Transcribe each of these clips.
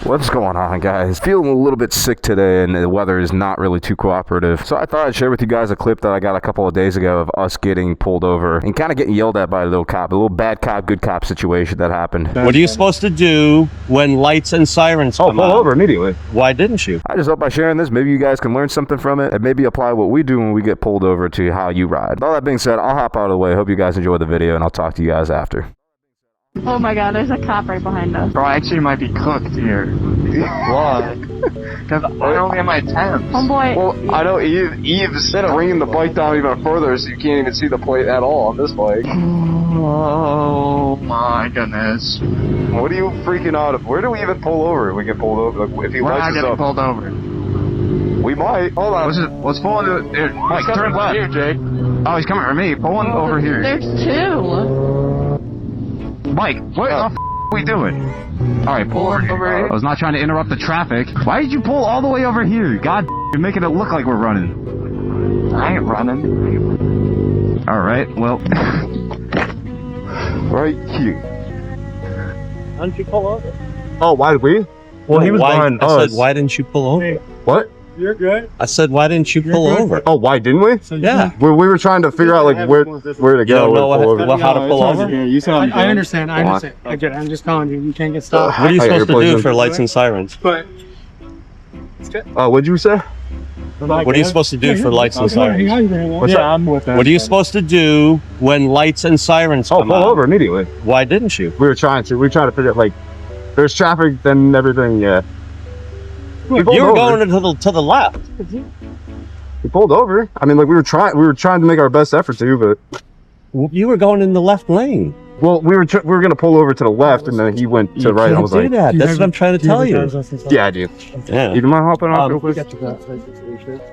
What's going on, guys? Feeling a little bit sick today and the weather is not really too cooperative. So I thought I'd share with you guys a clip that I got a couple of days ago of us getting pulled over and kind of getting yelled at by a little cop, a little bad cop, good cop situation that happened. What are you supposed to do when lights and sirens come pull on? over immediately. Why didn't you? I just hope by sharing this, maybe you guys can learn something from it and maybe apply what we do when we get pulled over to how you ride. With all that being said, I'll hop out of the way. Hope you guys enjoy the video and I'll talk to you guys after. Oh my god, there's a cop right behind us. Bro, I actually might be cooked here. Why? Because I don't get my temps. Homeboy. Well, I know Eve's bringing the bike down even further so you can't even see the plate at all on this bike. Oh my goodness. What are you freaking out of? Where do we even pull over? We get pulled over. Like, if he We're lights not us getting up. pulled over. We might. Hold on. Let's pull into here. Mike, turn left. Here, Jake. Oh, he's coming for me. Pull one over here. There's two. Mike, what the f are we doing? Alright, pull over here. I was not trying to interrupt the traffic. Why did you pull all the way over here? God, you're making it look like we're running. I ain't running. Alright, well. Right here. Why didn't you pull over? Oh, why did we? Well, he was behind us. I said, why didn't you pull over? What? You're good. I said, why didn't you pull over? Oh, why didn't we? So Yeah. We were trying to figure out like where to go. You don't know how to pull over? Yeah, you said I understand. I understand. I get it. I'm just telling you. You can't get stopped. What are you Hey, supposed to you're do poison. for lights and sirens? But What'd you say? What are you supposed to do for lights and sirens? What's yeah, up? I'm with that. What are you supposed to do when lights and sirens Oh, come pull on? over immediately. Why didn't you? We were trying to figure out like there's traffic then everything. Yeah. We pulled You were over. going to the left. We pulled over. I mean, like we were trying to make our best effort to, but You were going in the left lane. well, we were gonna pull over to the left, and then he went to You right. can't I was do like, that. That's what I'm trying to tell you. yeah, I do. Yeah. You mind hopping off real We quick? got you good.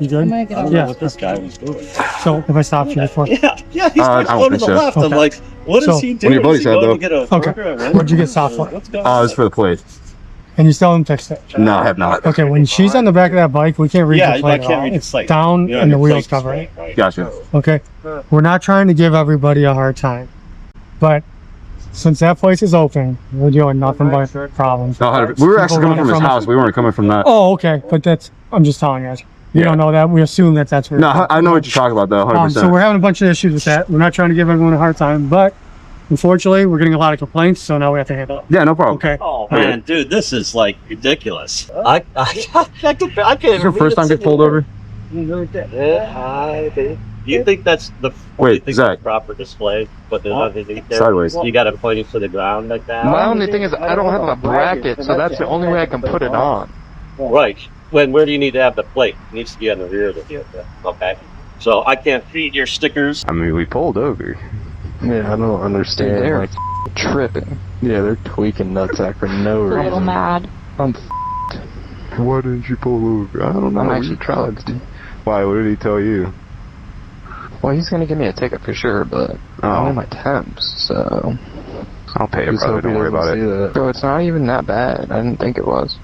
You good? I don't know what this guy was doing. So if I stop you before. Yeah, he's I going don't to the think so. left. I'm Okay. like, what So, is he one doing? of your buddies Is he had, going though. to get a Okay. burger or What'd you get stopped for? What's going It's for the plate. And you still haven't fixed it. No, I have not. Okay, when she's on the back of that bike, we can't read Yeah, the I plate can't at all. read the It's plate. down Yeah, and the your wheels plate's cover it. right. Gotcha. Okay? We're not trying to give everybody a hard time. But since that place is open, we're doing nothing but problems. No, we were actually coming from his People house. We weren't coming from that. Oh, okay. But I'm just telling you. You don't know that. We assume that's where. No, I know what you're talking about, though. 100%. So we're having a bunch of issues with that. We're not trying to give everyone a hard time, but unfortunately, we're getting a lot of complaints, so now we have to handle it. Yeah, no problem. Okay. Oh man, dude, this is like ridiculous. I can't. Is this your first time getting pulled over? You think that's the Wait, think Zack. that's proper display? But there's nothing there. Sideways. You got to point it to the ground like that. My only thing is I don't have a bracket, so that's the only way I can put it on. Right. Where do you need to have the plate? It needs to be on the rear of the vehicle. Okay. So I can't feed your stickers. I mean, we pulled over. Yeah, I don't understand. They're Like, tripping. Yeah, they're tweaking nutsack for no A little reason. mad. I'm Why didn't you pull over? I don't know. I'm actually drugged. Why? What did he tell you? Well, he's gonna give me a ticket for sure, but I don't Oh, have my temps, so. I'll pay it, Just brother. hope he Don't worry about doesn't it. see that. Bro, it's not even that bad. I didn't think it was.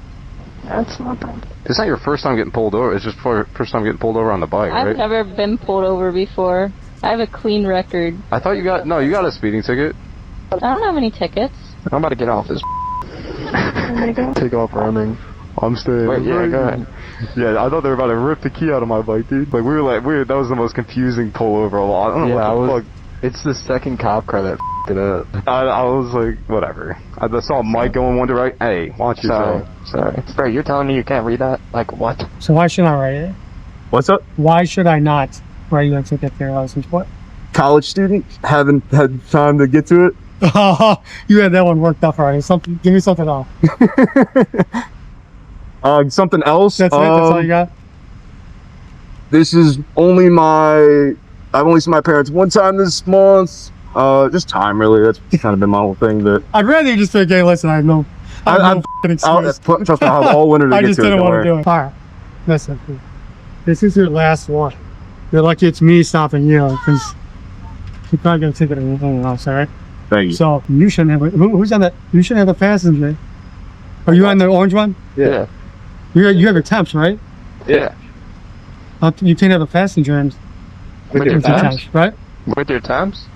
That's not bad. It's not your first time getting pulled over. It's just first time getting pulled over on the bike, I've right? never been pulled over before. I have a clean record. I thought you got a speeding ticket. I don't have any tickets. I'm about to get off this. Take off running. I'm staying. Wait, yeah, go ahead. Yeah, I thought they were about to rip the key out of my bike, dude. Like that was the most confusing pullover of all. I don't know Yeah, what the fuck. It's the second cop car that f***ed it up. I was like, whatever. I saw Mike going one direction. Hey, why don't you Sorry. Bro, you're telling me you can't read that? Like, what? So why should I write it? What's up? Why should I not write you a ticket for your license? What? College student, haven't had time to get to it. You had that one worked up already. Give me something else. Something else. That's it. That's all you got. This is I've only seen my parents one time this month. Just time, really. That's kind of been my whole thing. That I'd rather you just say, "Okay, listen, I have no f***ing excuse." trust me, I'll have all winter to I get just to it. didn't Don't want to worry. do it. All right, listen. This is your last one. You're lucky it's me stopping you because you probably got a ticket or anything else, all right? Thank you. So you shouldn't have. Who's on that? You shouldn't have the passenger. Are you on the orange one? Yeah. You have your temps, right? Yeah. You can't have a passenger in With your with your temps? temps, right? With your temps?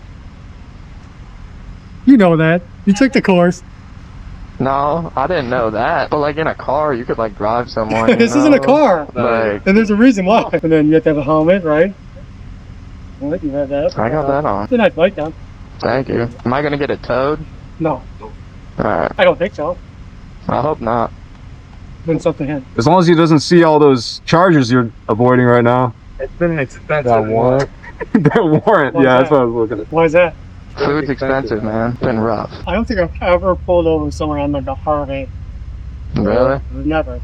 You know that. You took the course. No, I didn't know that. But like in a car, you could like drive someone. You This know? isn't a car. Like, And there's a reason why. And then you have to have a helmet, right? Well, you have that. I got that on. It's a nice bike down. Thank you. Am I gonna get it towed? No, Alright. I don't think so. I hope not. Then something happened. As long as he doesn't see all those charges you're avoiding right now. It's been expensive. That warrant. That warrant. What's Yeah, that's that? what I was looking at. Why is that? Food's expensive, man. It's been rough. I don't think I've ever pulled over somewhere on like a Harley. Really? Never.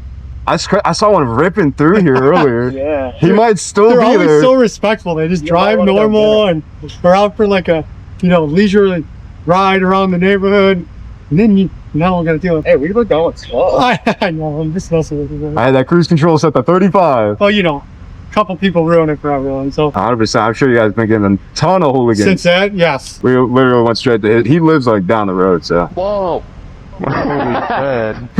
I saw one ripping through here earlier. Yeah. He might still They're be always there. so respectful. They just drive normal and they're out for like a, leisurely ride around the neighborhood. And then now we're gonna deal with. Hey, we were going slow. I know. I'm just messing with you. I had that cruise control set to 35. Well, a couple people ruin it for everyone. So 100%. I'm sure you guys have been getting a ton of hooligans. since that, yes. We literally went straight to his. He lives like down the road, so. Whoa. Holy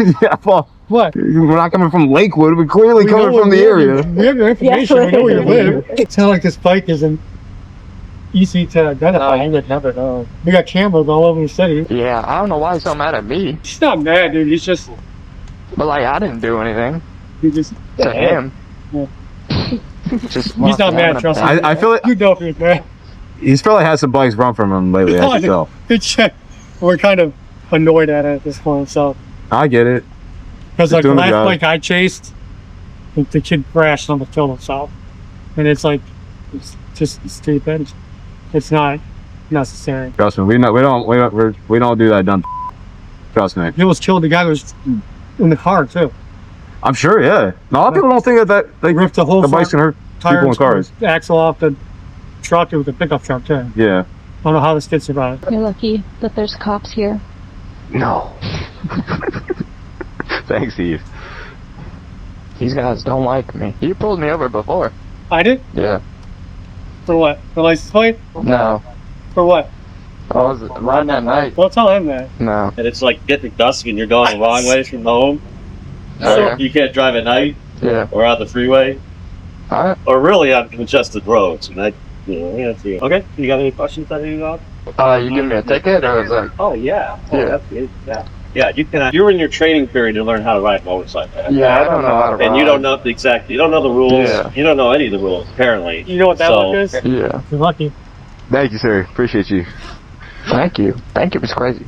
shit. Yeah, well, What? we're not coming from Lakewood. We're clearly We know coming from the where area. We have your information. We know where you live. It's not like this bike isn't easy to No, identify. you would never know. We got cameras all over the city. Yeah, I don't know why he's so mad at me. He's not mad, dude. He's just, But like, I didn't do anything to him. Yeah. Just He's not mad, trust me. I feel like You know if he's mad. he's probably had some bikes run from him lately. I can tell. It's, we're kind of annoyed at it at this point. So, I get it. because Just like the doing the last job. bike I chased, the kid crashed and almost killed himself. And it's like, it's just stupid. It's not necessary. Trust me. We don't do that dumb. Trust me. He almost killed the guy that was in the car too. I'm sure. Yeah. A lot of people don't think that like Ripped the whole the bikes can hurt tire people in cars. axle off the truck. It was a pickup truck too. Yeah. I don't know how this kid survived. You're lucky that there's cops here. No. Thanks, Steve. These guys don't like me. You pulled me over before. I did? Yeah. For what? For license plate? No. For what? I was riding at night. Well, tell him that. No. And it's like getting dusk and you're going the wrong way from home. Oh, So yeah. you can't drive at night Yeah. or on the freeway Alright. or really on congested roads. And okay, you got any questions on any of that? You give me a ticket or is it? Oh, yeah. Yeah. That's good. Yeah. Yeah, you can. You're in your training period to learn how to ride a motorcycle. Yeah, I don't know how to ride. And you don't know you don't know the rules. Yeah. You don't know any of the rules, apparently. You know what that So- look is? Yeah. You're lucky. Thank you, sir. Appreciate you. Thank you. Thank you was crazy.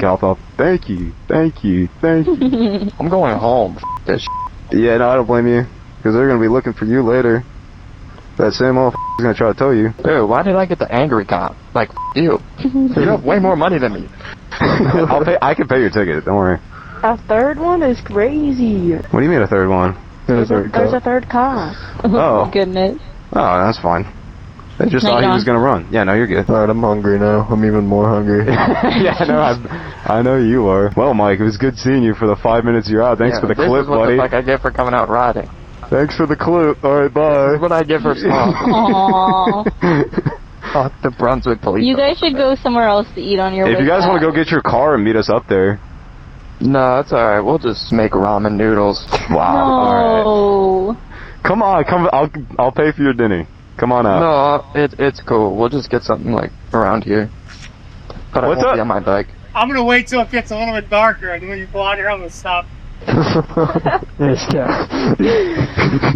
Golf off. Thank you. Thank you. Thank you. I'm going home. This Yeah, no, I don't blame you. Because they're going to be looking for you later. That same old is going to try to tell you. Dude, why did I get the angry cop? Like, you. You have way more money than me. I can pay your ticket. Don't worry. A third one is crazy. What do you mean a third one? There's a third car. Oh. Goodness. Oh, that's fine. They just How thought you he was doing? going to run. Yeah, no, you're good. Alright, I'm hungry now. I'm even more hungry. Yeah, I know you are. Well, Mike, it was good seeing you for the 5 minutes you're out. Thanks for the clip, This is what buddy. the fuck I get for coming out riding. Thanks for the clip. All right, This bye. is what I get for small. Aww. Fuck the Brunswick police. You guys should go somewhere else to eat on your way If you guys want to go back. get your car and meet us up there. No, it's alright. We'll just make ramen noodles. Wow. All right. No. Come on, come. I'll pay for your dinner. Come on out. No, it's cool. We'll just get something like around here. But What's I won't up? be on my bike. I'm gonna wait till it gets a little bit darker, and when you go out here, I'm gonna stop. Yeah.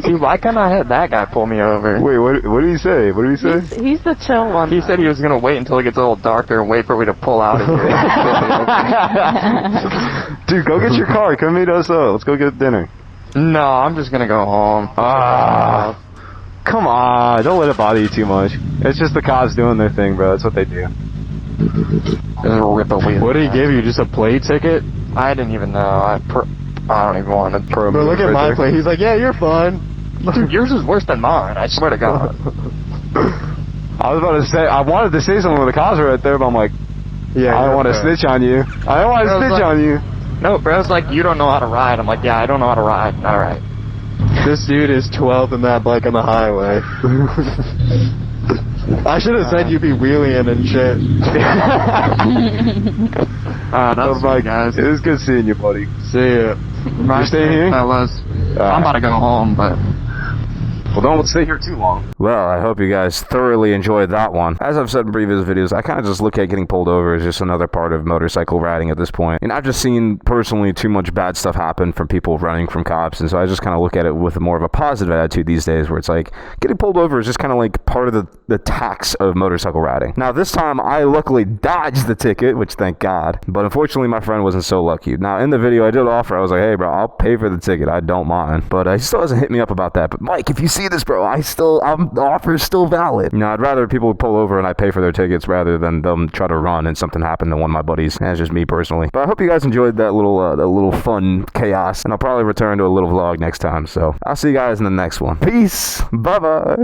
See, why can't I have that guy pull me over? Wait, what did he say? What did he say? He's the chill one. He said he was gonna wait until it gets a little darker and wait for me to pull out of here. Dude, go get your car. Come meet us up. Let's go get dinner. No, I'm just gonna go home. Ah. Come on, don't let it bother you too much. It's just the cops doing their thing, bro. That's what they do. Just rip a wheel. What did he give you? Just a plate ticket? I didn't even know. I don't even want to. Bro, look at my plate. He's like, yeah, you're fine. Dude, yours is worse than mine. I swear to God. I was about to say, I wanted to say something with the cops right there, but I'm like, Yeah, I don't want to snitch on you. I don't want to I was snitch like- on you. No, bro's like, you don't know how to ride. I'm like, yeah, I don't know how to ride. All right. This dude is 12 in that bike on the highway. I should have said you'd be wheeling and shit. That's my guys. It was good seeing you, buddy. See ya. Right, staying here? fellas. I'm about to go home, but Well, don't stay here too long. Well, I hope you guys thoroughly enjoyed that one. As I've said in previous videos, I kind of just look at getting pulled over as just another part of motorcycle riding at this point. And I've just seen personally too much bad stuff happen from people running from cops, and so I just kind of look at it with more of a positive attitude these days, where it's like getting pulled over is just kind of like part of the tax of motorcycle riding. Now this time I luckily dodged the ticket, which thank God, but unfortunately my friend wasn't so lucky. Now in the video I did offer, I was like, hey bro, I'll pay for the ticket, I don't mind, but he still hasn't hit me up about that. But Mike, if you see this, bro, the offer is still valid. You know, I'd rather people pull over and I pay for their tickets rather than them try to run and something happened to one of my buddies. That's just me personally. But I hope you guys enjoyed that little fun chaos, and I'll probably return to a little vlog next time. So I'll see you guys in the next one. Peace. Bye bye.